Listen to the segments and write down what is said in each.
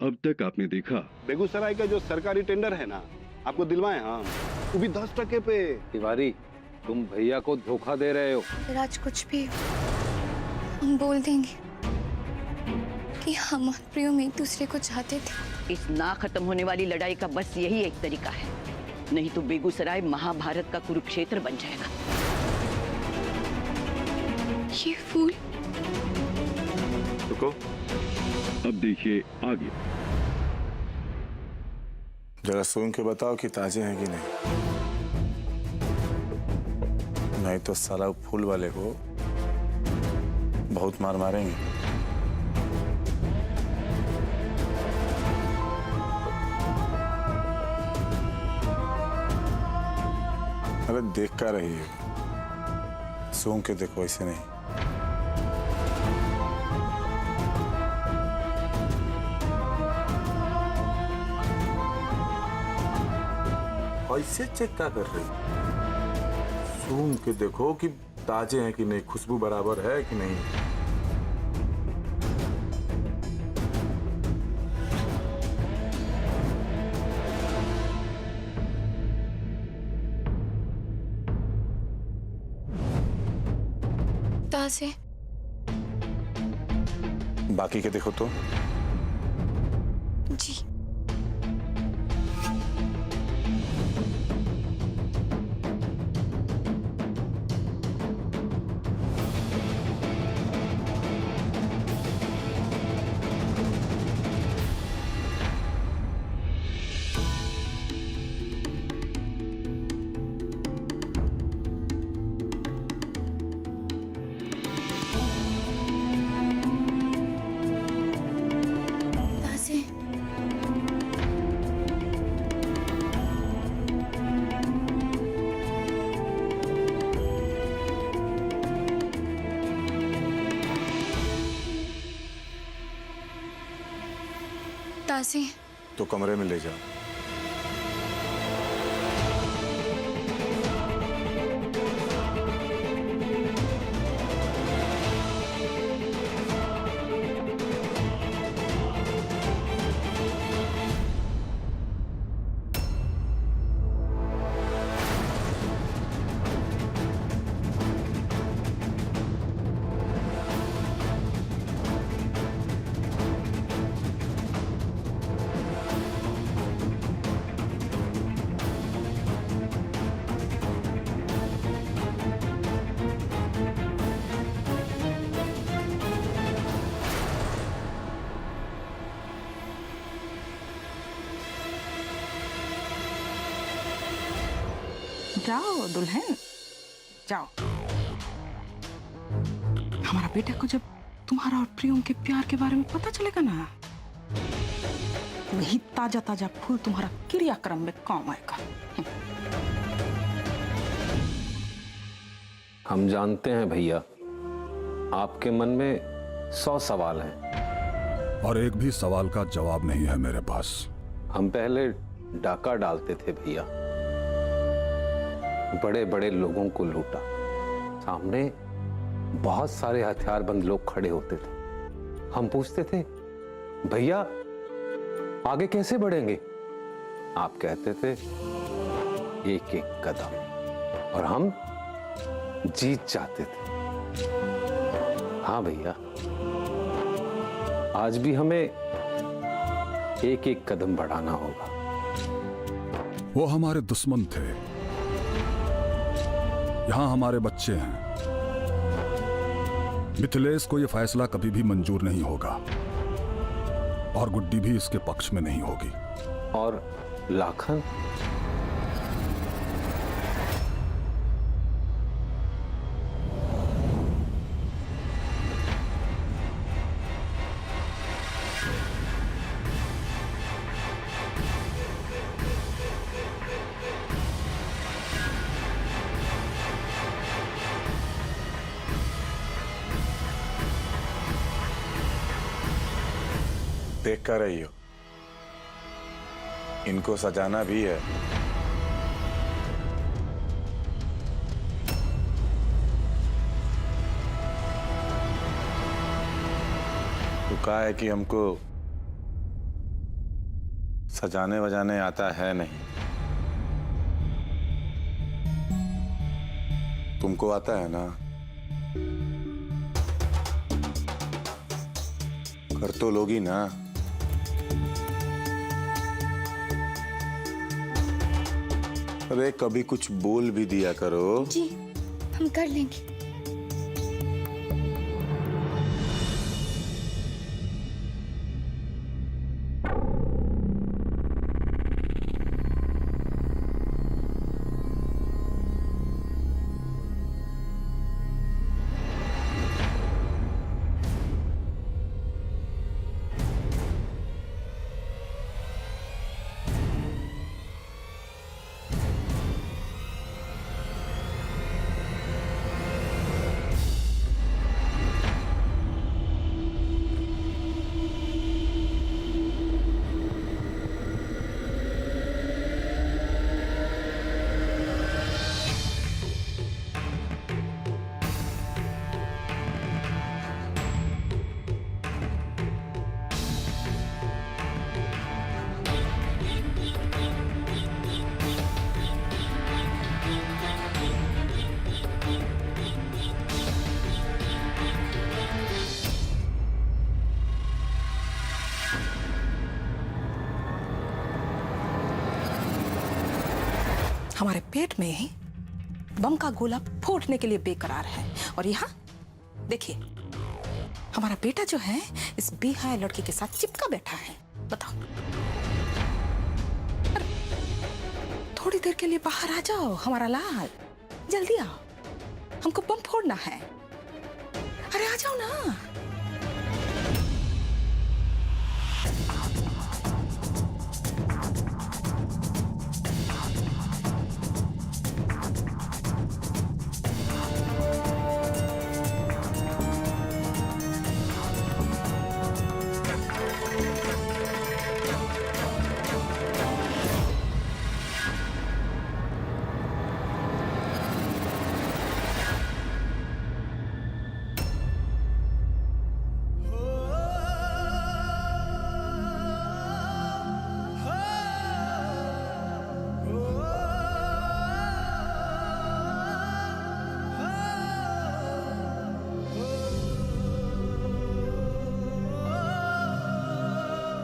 अब तक आपने देखा। बेगूसराय का जो सरकारी टेंडर है ना, आपको दिलवाए हम, वो भी 10% पे। तिवारी, तुम भैया को धोखा दे रहे हो। फिर आज कुछ भी हम बोल देंगे कि हम और प्रियम एक दूसरे को चाहते थे। इस ना खत्म होने वाली लड़ाई का बस यही एक तरीका है, नहीं तो बेगूसराय महाभारत का कुरुक्षेत्र बन जाएगा। ये फूल। रुको, अब देखिए आगे। जरा सूंघ के बताओ कि ताजे हैं कि नहीं, नहीं तो साला फूल वाले को बहुत मार मारेंगे। अरे देख कर रही है, सूंघ के देखो, ऐसे नहीं। ऐसे चेक क्या कर रही? सूंघ के देखो कि ताजे हैं कि नहीं, खुशबू बराबर है कि नहीं। ताजे। बाकी के देखो तो। जी। ताजे। तो कमरे में ले जाओ। जाओ दुल्हन, जाओ। हमारा बेटा को जब तुम्हारा और प्रियम के प्यार के बारे में पता चलेगा ना, वही ताजा ताजा फूल तुम्हारा क्रियाक्रम में काम आएगा। हम जानते हैं भैया, आपके मन में 100 सवाल हैं और एक भी सवाल का जवाब नहीं है मेरे पास। हम पहले डाका डालते थे भैया, बड़े बड़े लोगों को लूटा, सामने बहुत सारे हथियारबंद लोग खड़े होते थे। हम पूछते थे भैया आगे कैसे बढ़ेंगे, आप कहते थे एक एक कदम, और हम जीत जाते थे। हाँ भैया, आज भी हमें एक एक कदम बढ़ाना होगा। वो हमारे दुश्मन थे, यहां हमारे बच्चे हैं। मिथिलेश को यह फैसला कभी भी मंजूर नहीं होगा और गुड्डी भी इसके पक्ष में नहीं होगी। और लाखन? देख कर रही हो, इनको सजाना भी है। तो कहा है कि हमको सजाने वजाने आता है नहीं। तुमको आता है ना? कर तो लोगी ना? अरे कभी कुछ बोल भी दिया करो। जी हम कर लेंगे। हमारे पेट में बम का गोला फूटने के लिए बेकरार है, और यहाँ देखिए हमारा बेटा जो है इस बेहया लड़की के साथ चिपका बैठा है। बताओ, अरे, थोड़ी देर के लिए बाहर आ जाओ हमारा लाल, जल्दी आओ, हमको बम फोड़ना है। अरे आ जाओ ना।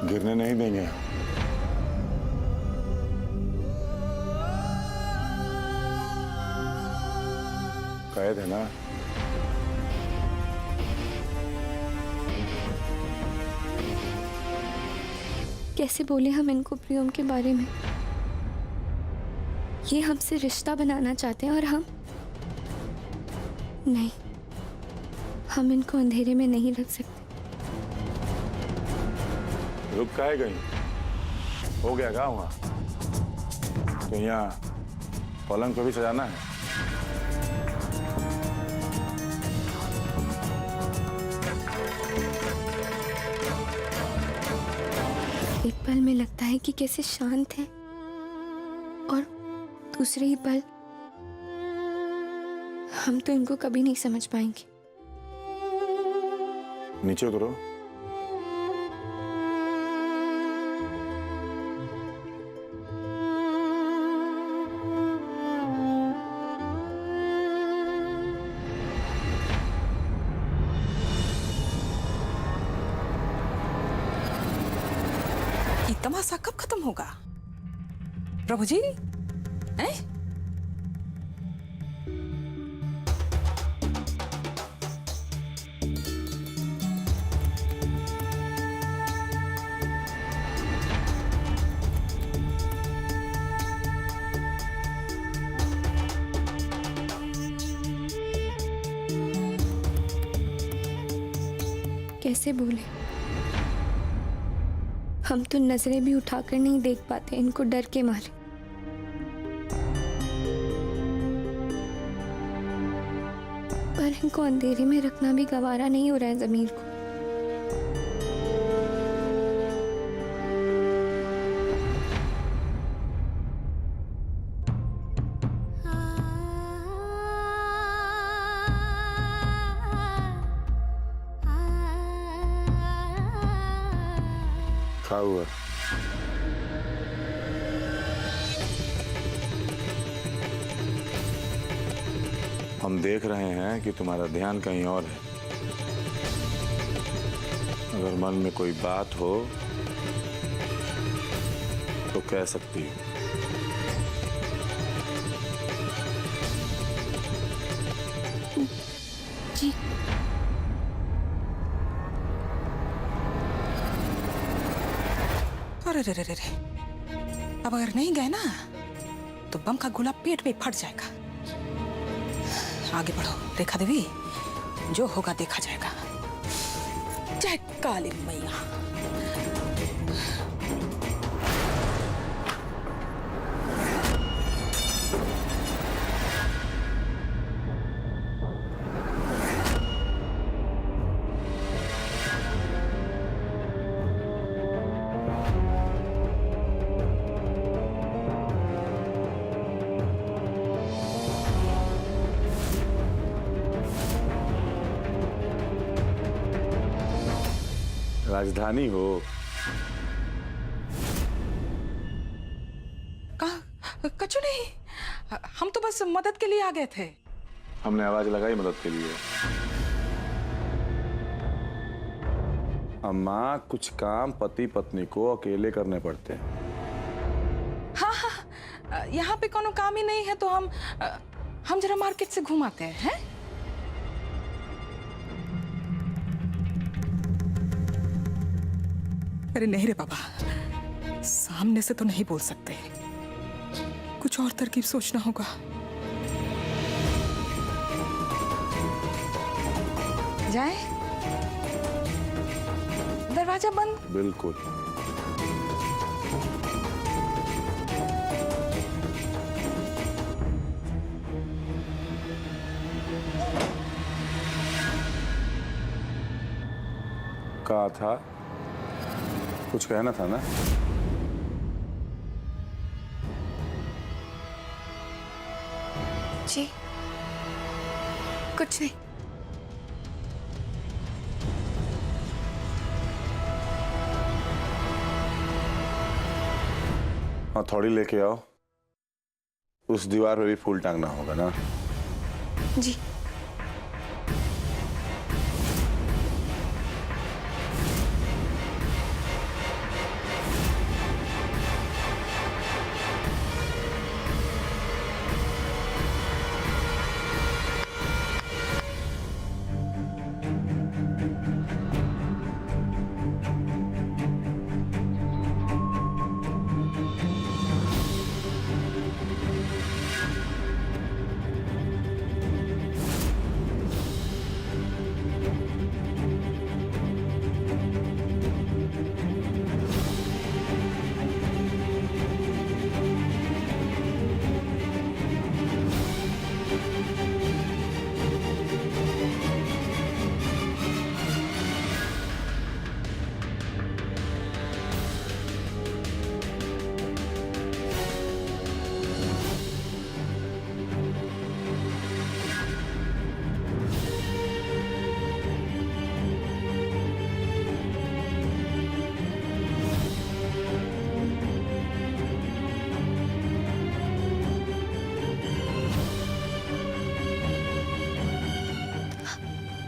गिरने नहीं देंगे। कैद है ना? कैसे बोले हम इनको प्रियम के बारे में? ये हमसे रिश्ता बनाना चाहते हैं और हम नहीं, हम इनको अंधेरे में नहीं रख सकते। रुक काहे गई? हो गया गाँव वहाँ तो यहाँ पलंग पे भी सजाना है। एक पल में लगता है कि कैसे शांत है, और दूसरे ही पल हम तो इनको कभी नहीं समझ पाएंगे। नीचे उतरो। तमाशा कब खत्म होगा प्रभु जी? हैं? कैसे बोले? हम तो नजरें भी उठाकर नहीं देख पाते इनको डर के मारे। पर इनको अंधेरे में रखना भी गवारा नहीं हो रहा है जमीर को। क्या हुआ? हम देख रहे हैं कि तुम्हारा ध्यान कहीं और है। अगर मन में कोई बात हो तो कह सकती हो। जी अरे रे रे रे रे, अब अगर नहीं गए ना तो बम का गोला पेट में फट जाएगा। आगे बढ़ो रेखा देवी, जो होगा देखा जाएगा। जय काली मैया। राजधानी हो। कछु नहीं, हम तो बस मदद के लिए आ गए थे। हमने आवाज लगाई मदद के लिए। अम्मा, कुछ काम पति पत्नी को अकेले करने पड़ते हैं। हाँ, यहाँ पे कोनो काम ही नहीं है तो हम जरा मार्केट से घुमाते हैं। अरे नहीं रे बाबा, सामने से तो नहीं बोल सकते, कुछ और तरकीब सोचना होगा। जाए? दरवाजा बंद। बिल्कुल। कहा था, कुछ कहना था ना? जी कुछ नहीं। हाँ, थोड़ी लेके आओ। उस दीवार पे भी फूल टांगना होगा ना? जी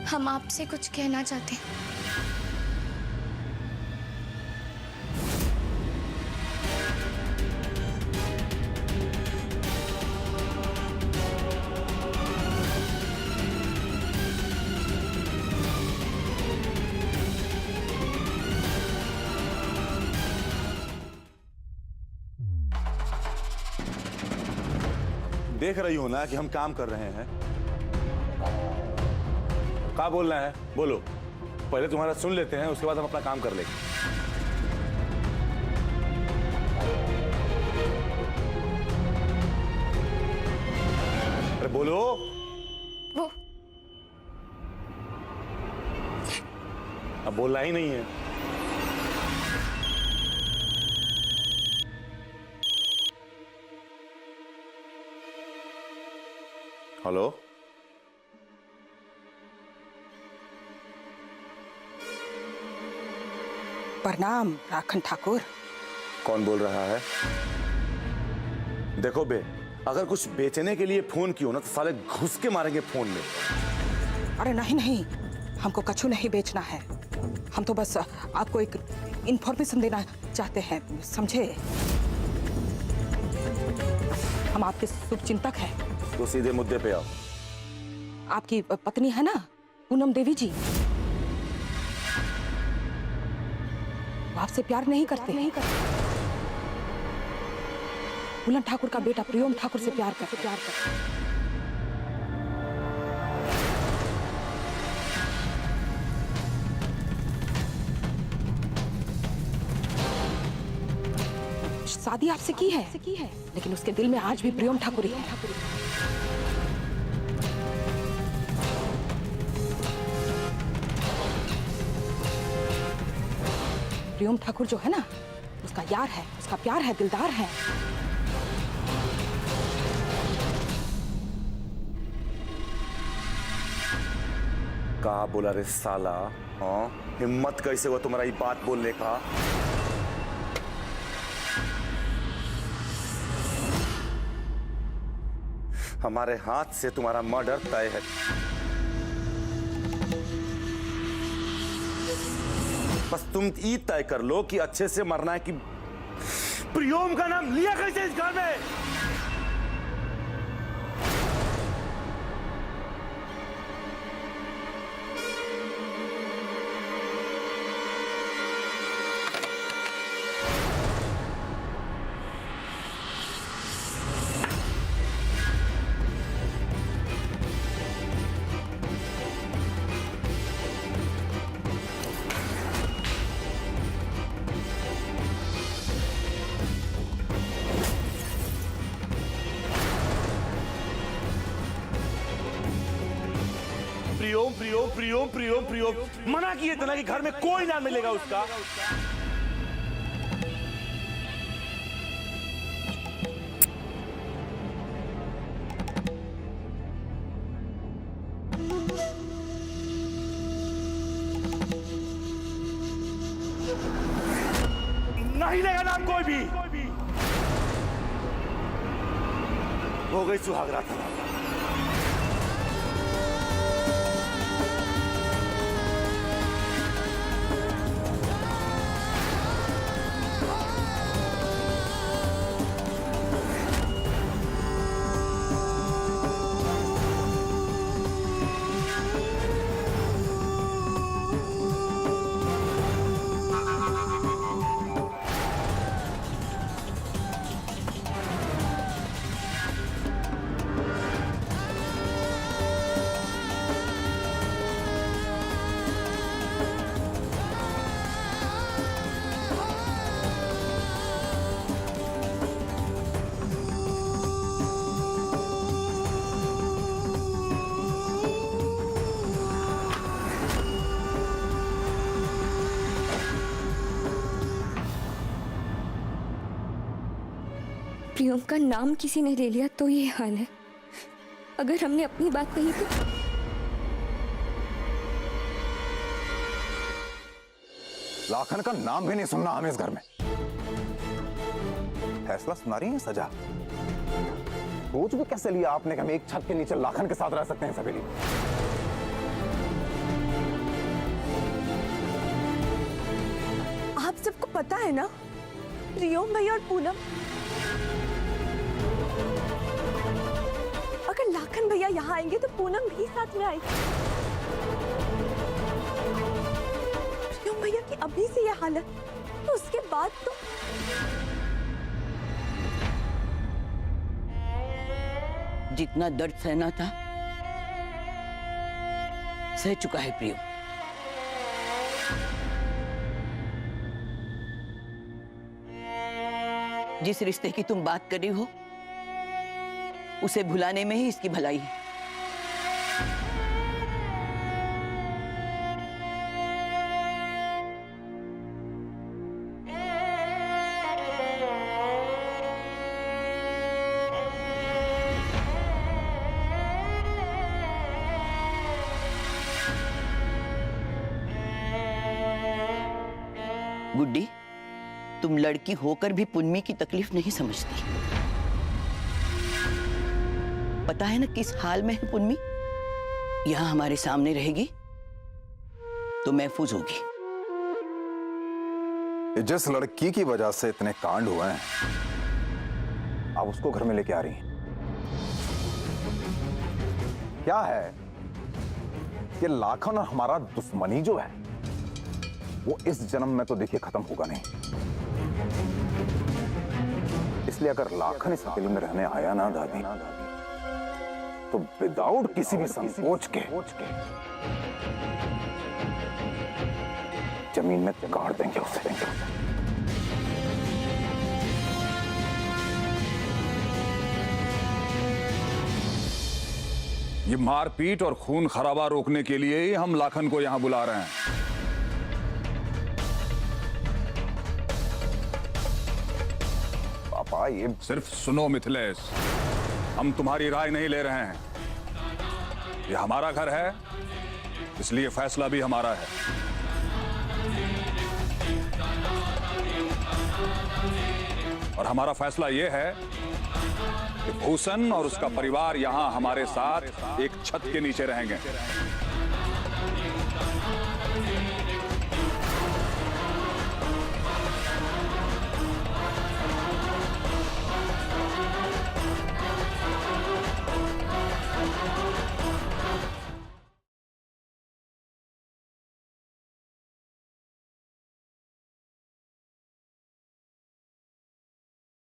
हम आपसे कुछ कहना चाहते हैं। देख रही हो ना कि हम काम कर रहे हैं। क्या बोलना है बोलो, पहले तुम्हारा सुन लेते हैं, उसके बाद हम अपना काम कर लेंगे। अरे बोलो। वो अब बोलना ही नहीं है। हेलो, प्रणाम राखन ठाकुर। कौन बोल रहा है? देखो बे, अगर कुछ बेचने के लिए फोन किया ना तो साले घुस के मारेंगे फोन में। अरे नहीं नहीं, हमको कछु नहीं बेचना है। हम तो बस आपको एक इंफॉर्मेशन देना चाहते हैं, समझे? हम आपके शुभचिंतक हैं। तो सीधे मुद्दे पे आओ। आपकी पत्नी है ना, पूनम देवी जी, वो आपसे प्यार नहीं करते। बुलन ठाकुर का बेटा प्रियम ठाकुर से प्यार करते। शादी आपसे की है, लेकिन उसके दिल में आज भी प्रियम ठाकुर ही है। प्रियम ठाकुर जो है ना, उसका यार है, उसका प्यार है, दिलदार है। कहा बोला रे साला? हाँ, हिम्मत कैसे हुआ तुम्हारा ये बात बोलने का? हमारे हाथ से तुम्हारा मर्डर तय है। बस तुम ये तय कर लो कि अच्छे से मरना है कि प्रियम का नाम लिया कैसे इस घर में। प्रियम मना किए थे ना कि घर में कोई ना मिलेगा उसका। नहीं लेगा नाम कोई भी। हो गई सुहागरात हमारी। प्रियम का नाम किसी ने ले लिया तो ये हाल है। अगर हमने अपनी बात कही तो लाखन का नाम भी नहीं सुनना हमें इस घर में। फैसला सुना रही है सजा। सोच भी कैसे लिया आपने कि हम एक छत के नीचे लाखन के साथ रह सकते हैं सभी लोग? आप सबको पता है ना, प्रियम भैया और पूनम, अगर लाखन भैया यहाँ आएंगे तो पूनम भी साथ में आएगी। प्रियम भैया की अभी से ये हालत, तो उसके बाद तो जितना दर्द सहना था सह चुका है प्रियम। जिस रिश्ते की तुम बात कर रही हो उसे भुलाने में ही इसकी भलाई है। गुड्डी, तुम लड़की होकर भी पुन्नी की तकलीफ नहीं समझती। पता है ना किस हाल में है पुन्नी? यहां हमारे सामने रहेगी तो महफूज होगी। जिस लड़की की वजह से इतने कांड हुए हैं, आप उसको घर में लेके आ रही हैं। क्या है कि लाखन और हमारा दुश्मनी जो है वो इस जन्म में तो देखिए खत्म होगा नहीं। इसलिए अगर लाखन इस हवेली में रहने आया ना दादी, तो विदाउट किसी भी संकोच के जमीन में गाड़ देंगे उसे। ये मारपीट और खून खराबा रोकने के लिए ही हम लाखन को यहां बुला रहे हैं। पापा ये सिर्फ सुनो मिथिलेश, हम तुम्हारी राय नहीं ले रहे हैं। ये हमारा घर है, इसलिए फैसला भी हमारा है। और हमारा फैसला यह है कि भूषण और उसका परिवार यहां हमारे साथ एक छत के नीचे रहेंगे।